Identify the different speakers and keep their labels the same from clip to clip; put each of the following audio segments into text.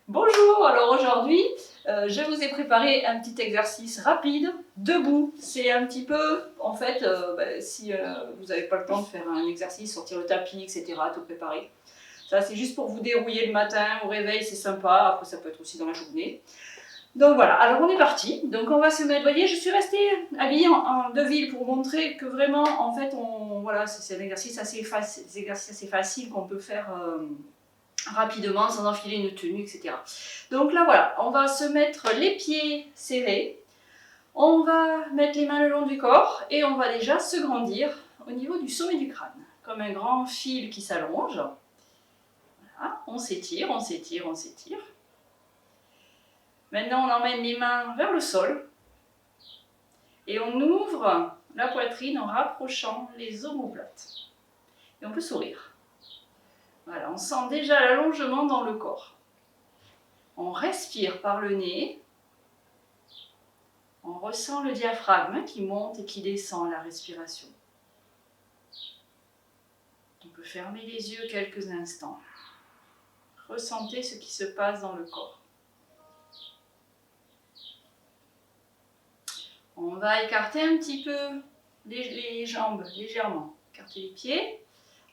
Speaker 1: Bonjour, alors aujourd'hui je vous ai préparé un petit exercice rapide, debout. C'est un petit peu, en fait, si vous n'avez pas le temps de faire un exercice, sortir le tapis, etc., tout préparer. Ça c'est juste pour vous dérouiller le matin, au réveil, c'est sympa, après ça peut être aussi dans la journée. Donc voilà, alors on est parti. Donc on va se mettre, vous voyez, je suis restée habillée en deville pour montrer que vraiment, en fait, voilà, c'est un exercice assez facile qu'on peut faire rapidement sans enfiler une tenue, etc. Donc là voilà, on va se mettre les pieds serrés, on va mettre les mains le long du corps et on va déjà se grandir au niveau du sommet du crâne, comme un grand fil qui s'allonge. Voilà, on s'étire, on s'étire, on s'étire. Maintenant on emmène les mains vers le sol et on ouvre la poitrine en rapprochant les omoplates. Et on peut sourire. Voilà, on sent déjà l'allongement dans le corps. On respire par le nez. On ressent le diaphragme qui monte et qui descend à la respiration. On peut fermer les yeux quelques instants. Ressentez ce qui se passe dans le corps. On va écarter un petit peu les jambes légèrement. Écarter les pieds.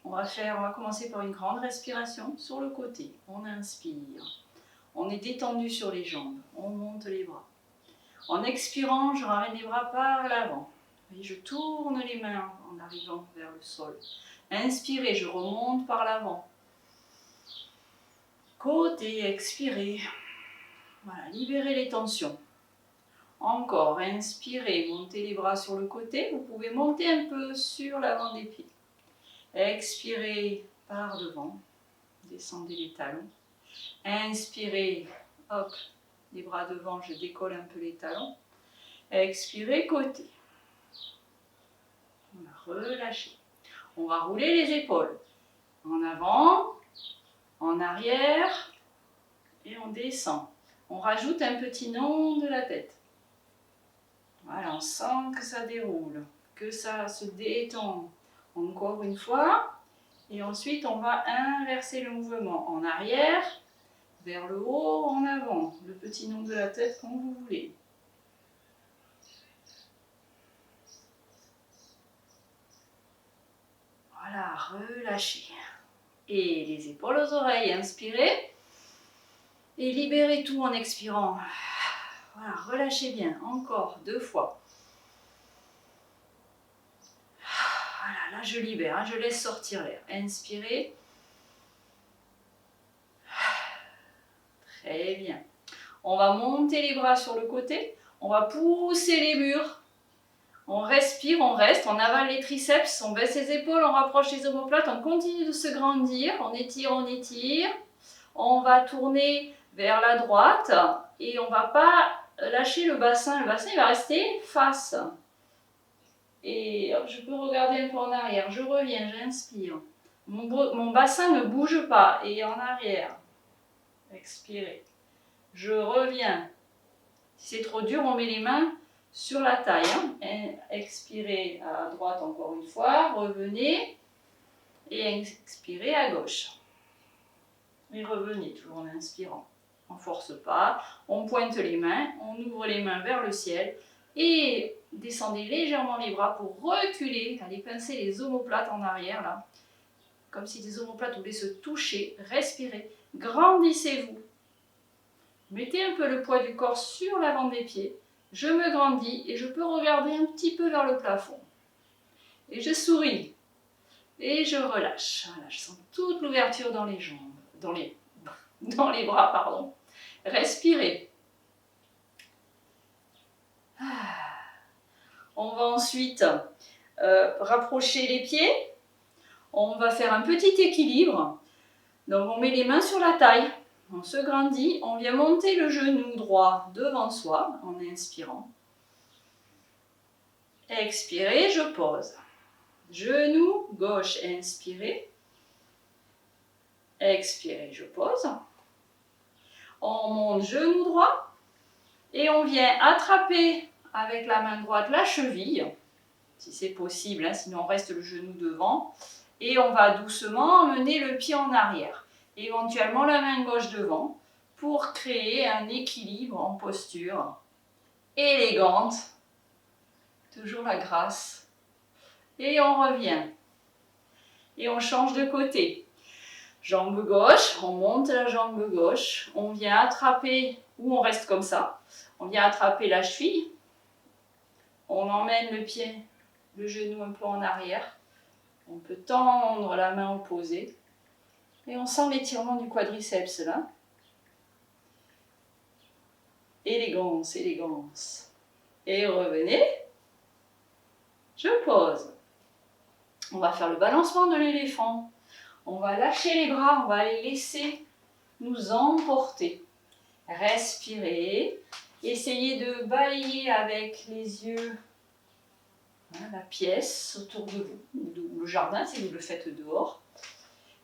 Speaker 1: On va commencer par une grande respiration sur le côté. On inspire. On est détendu sur les jambes. On monte les bras. En expirant, je ramène les bras par l'avant. Je tourne les mains en arrivant vers le sol. Inspirez, je remonte par l'avant. Côté, expirez. Voilà, libérez les tensions. Encore, inspirez, montez les bras sur le côté. Vous pouvez monter un peu sur l'avant des pieds. Expirez par devant. Descendez les talons. Inspirez, hop, les bras devant, je décolle un peu les talons. Expirez, côté. On va relâcher. On va rouler les épaules. En avant, en arrière, et on descend. On rajoute un petit nond de la tête. Voilà, on sent que ça déroule, que ça se détend. Encore une fois. Et ensuite, on va inverser le mouvement. En arrière, vers le haut, en avant. Le petit nond de la tête comme vous voulez. Voilà, relâchez. Et les épaules aux oreilles, inspirez. Et libérez tout en expirant. Voilà, relâchez bien. Encore 2 fois. Voilà, là je libère, je laisse sortir l'air. Inspirez. Très bien. On va monter les bras sur le côté. On va pousser les murs. On respire, on reste, on avale les triceps, on baisse les épaules, on rapproche les omoplates, on continue de se grandir, on étire, on étire. On va tourner vers la droite et on ne va pas lâcher le bassin. Le bassin il va rester face. Et je peux regarder un peu en arrière. Je reviens, j'inspire. Mon bassin ne bouge pas. Et en arrière. Expirez. Je reviens. Si c'est trop dur, on met les mains sur la taille. Expirez à droite encore une fois. Revenez. Et expirez à gauche. Et revenez, toujours en inspirant. On ne force pas, on pointe les mains, on ouvre les mains vers le ciel et descendez légèrement les bras pour reculer, allez pincer les omoplates en arrière là, comme si les omoplates voulaient se toucher, respirez, grandissez-vous. Mettez un peu le poids du corps sur l'avant des pieds, je me grandis et je peux regarder un petit peu vers le plafond. Et je souris et je relâche, voilà, je sens toute l'ouverture dans les jambes. Dans les bras, pardon. Respirez. On va ensuite rapprocher les pieds. On va faire un petit équilibre. Donc on met les mains sur la taille. On se grandit. On vient monter le genou droit devant soi en inspirant. Expirez, je pose. Genou gauche, inspirez. Expirez, je pose. On monte genou droit et on vient attraper avec la main droite la cheville, si c'est possible, sinon on reste le genou devant. Et on va doucement emmener le pied en arrière. éventuellement la main gauche devant, pour créer un équilibre en posture élégante. Toujours la grâce. Et on revient. Et on change de côté. Jambe gauche, on monte la jambe gauche, on vient attraper, ou on reste comme ça, on vient attraper la cheville, on emmène le pied, le genou un peu en arrière, on peut tendre la main opposée, et on sent l'étirement du quadriceps là. Élégance, élégance. Et revenez, je pose. On va faire le balancement de l'éléphant. On va lâcher les bras, on va les laisser nous emporter. Respirez. Essayez de balayer avec les yeux la pièce autour de vous, ou le jardin si vous le faites dehors.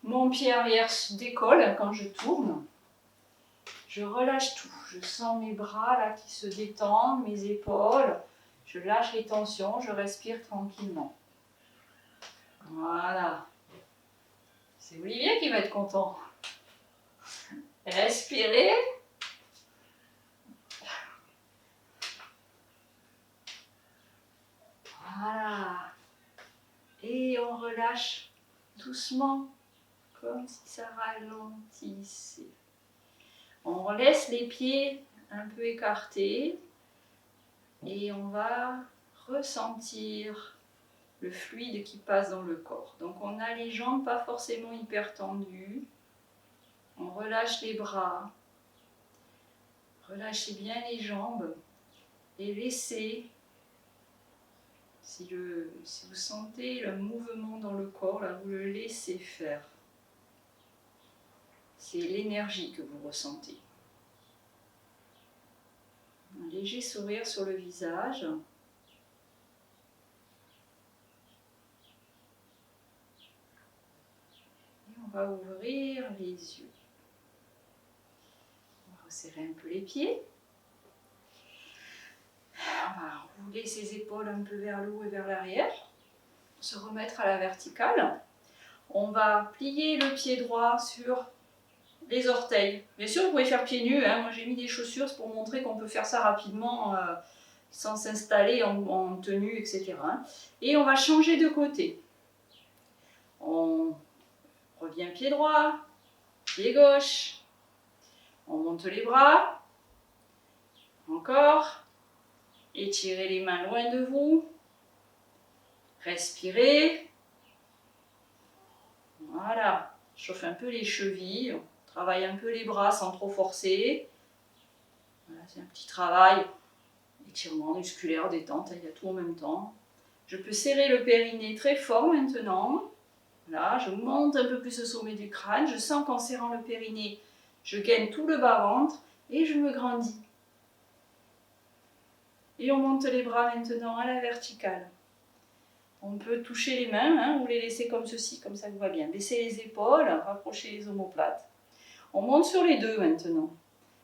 Speaker 1: Mon pied arrière se décolle quand je tourne. Je relâche tout. Je sens mes bras là qui se détendent, mes épaules. Je lâche les tensions, je respire tranquillement. Voilà. C'est Olivier qui va être content. Respirez. Voilà. Et on relâche doucement, comme si ça ralentissait. On laisse les pieds un peu écartés et on va ressentir le fluide qui passe dans le corps. Donc on a les jambes pas forcément hyper tendues. On relâche les bras. Relâchez bien les jambes et laissez, si vous sentez le mouvement dans le corps, là, vous le laissez faire. C'est l'énergie que vous ressentez. Un léger sourire sur le visage. Et on va ouvrir les yeux. On va resserrer un peu les pieds. On va rouler ses épaules un peu vers le haut et vers l'arrière. Se remettre à la verticale. On va plier le pied droit sur les orteils. Bien sûr, vous pouvez faire pieds nus. Moi, j'ai mis des chaussures pour montrer qu'on peut faire ça rapidement sans s'installer en tenue, etc. Et on va changer de côté. On revient pied droit, pied gauche. On monte les bras. Encore. Étirez les mains loin de vous. Respirez. Voilà. Chauffe un peu les chevilles. On travaille un peu les bras sans trop forcer. Voilà, c'est un petit travail. Étirement musculaire, détente, il y a tout en même temps. Je peux serrer le périnée très fort maintenant. Là, je monte un peu plus au sommet du crâne. Je sens qu'en serrant le périnée, je gagne tout le bas-ventre et je me grandis. Et on monte les bras maintenant à la verticale. On peut toucher les mains ou les laisser comme ceci, comme ça vous va bien. Baissez les épaules, rapprochez les omoplates. On monte sur les deux maintenant.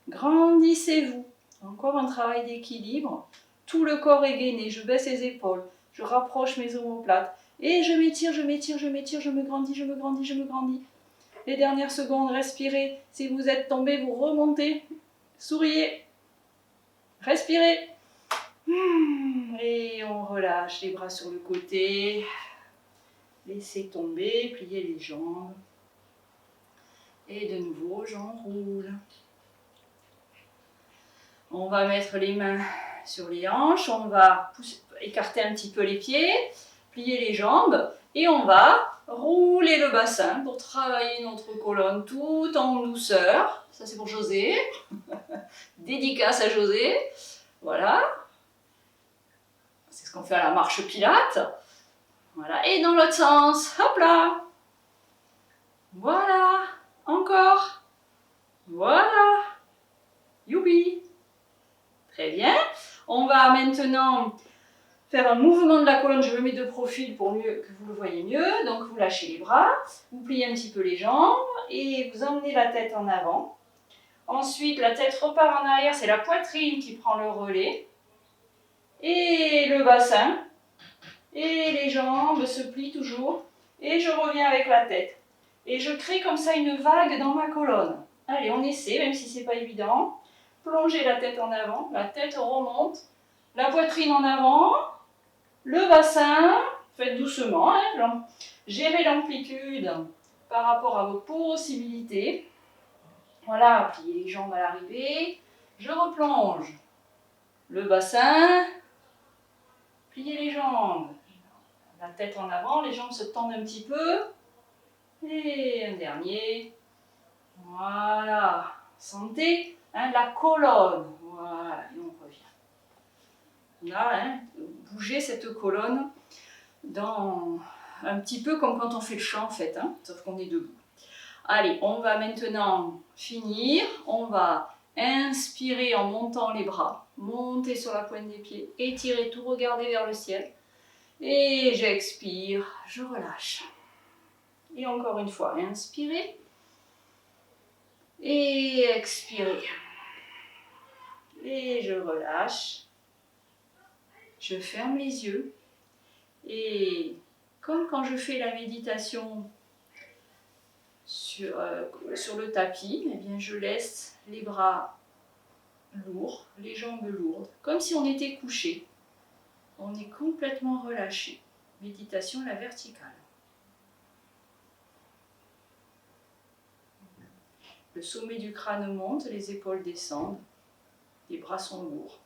Speaker 1: Grandissez-vous. Encore un travail d'équilibre. Tout le corps est gainé. Je baisse les épaules. Je rapproche mes omoplates. Et je m'étire, je m'étire, je m'étire, je me grandis, je me grandis, je me grandis. Les dernières secondes, respirez. Si vous êtes tombé, vous remontez. Souriez. Respirez. Et on relâche les bras sur le côté. Laissez tomber, pliez les jambes. Et de nouveau, j'enroule. On va mettre les mains sur les hanches. On va écarter un petit peu les pieds, plier les jambes. Et on va rouler le bassin pour travailler notre colonne tout en douceur. Ça, c'est pour José. Dédicace à José. Voilà. C'est ce qu'on fait à la marche Pilates. Voilà. Et dans l'autre sens. Hop là. Voilà. Encore. Voilà. Youpi. Très bien. On va maintenant faire un mouvement de la colonne. Je me mets de profil pour mieux que vous le voyez mieux. Donc vous lâchez les bras, vous pliez un petit peu les jambes et vous emmenez la tête en avant. Ensuite, la tête repart en arrière. C'est la poitrine qui prend le relais. Et le bassin. Et les jambes se plient toujours. Et je reviens avec la tête. Et je crée comme ça une vague dans ma colonne. Allez, on essaie, même si c'est pas évident. Plongez la tête en avant, la tête remonte, la poitrine en avant, le bassin, faites doucement, hein, gérez l'amplitude par rapport à vos possibilités. Voilà, pliez les jambes à l'arrivée, je replonge. Le bassin, pliez les jambes, la tête en avant, les jambes se tendent un petit peu. Et un dernier. Voilà. Sentez hein, la colonne. Voilà, et on revient. Là, hein, bougez cette colonne dans un petit peu comme quand on fait le chant en fait, hein, sauf qu'on est debout. Allez, on va maintenant finir. On va inspirer en montant les bras. Montez sur la pointe des pieds. Étirez tout, regardez vers le ciel. Et j'expire, je relâche. Et encore une fois, inspirez. Et expirez. Et je relâche. Je ferme les yeux. Et comme quand je fais la méditation sur le tapis, eh bien je laisse les bras lourds, les jambes lourdes, comme si on était couché. On est complètement relâché. Méditation à la verticale. Le sommet du crâne monte, les épaules descendent, les bras sont lourds.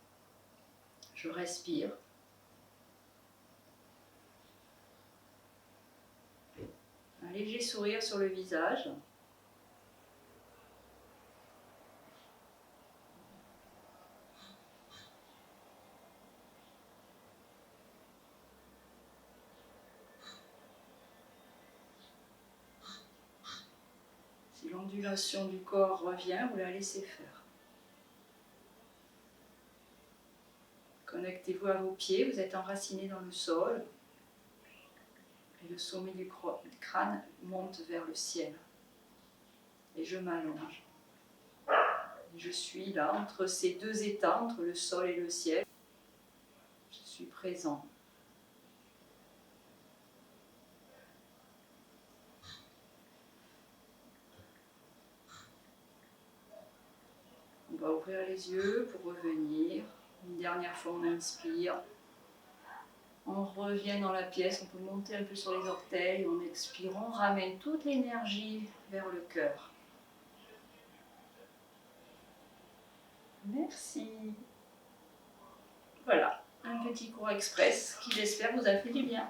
Speaker 1: Je respire. Un léger sourire sur le visage. Si l'ondulation du corps revient, vous la laissez faire. Connectez-vous à vos pieds, vous êtes enraciné dans le sol. Et le sommet du crâne monte vers le ciel. Et je m'allonge. Je suis là, entre ces deux états, entre le sol et le ciel. Je suis présent. On va ouvrir les yeux pour revenir. Une dernière fois, on inspire. On revient dans la pièce, on peut monter un peu sur les orteils. On expire, on ramène toute l'énergie vers le cœur. Merci. Voilà, un petit cours express qui j'espère vous a fait du bien.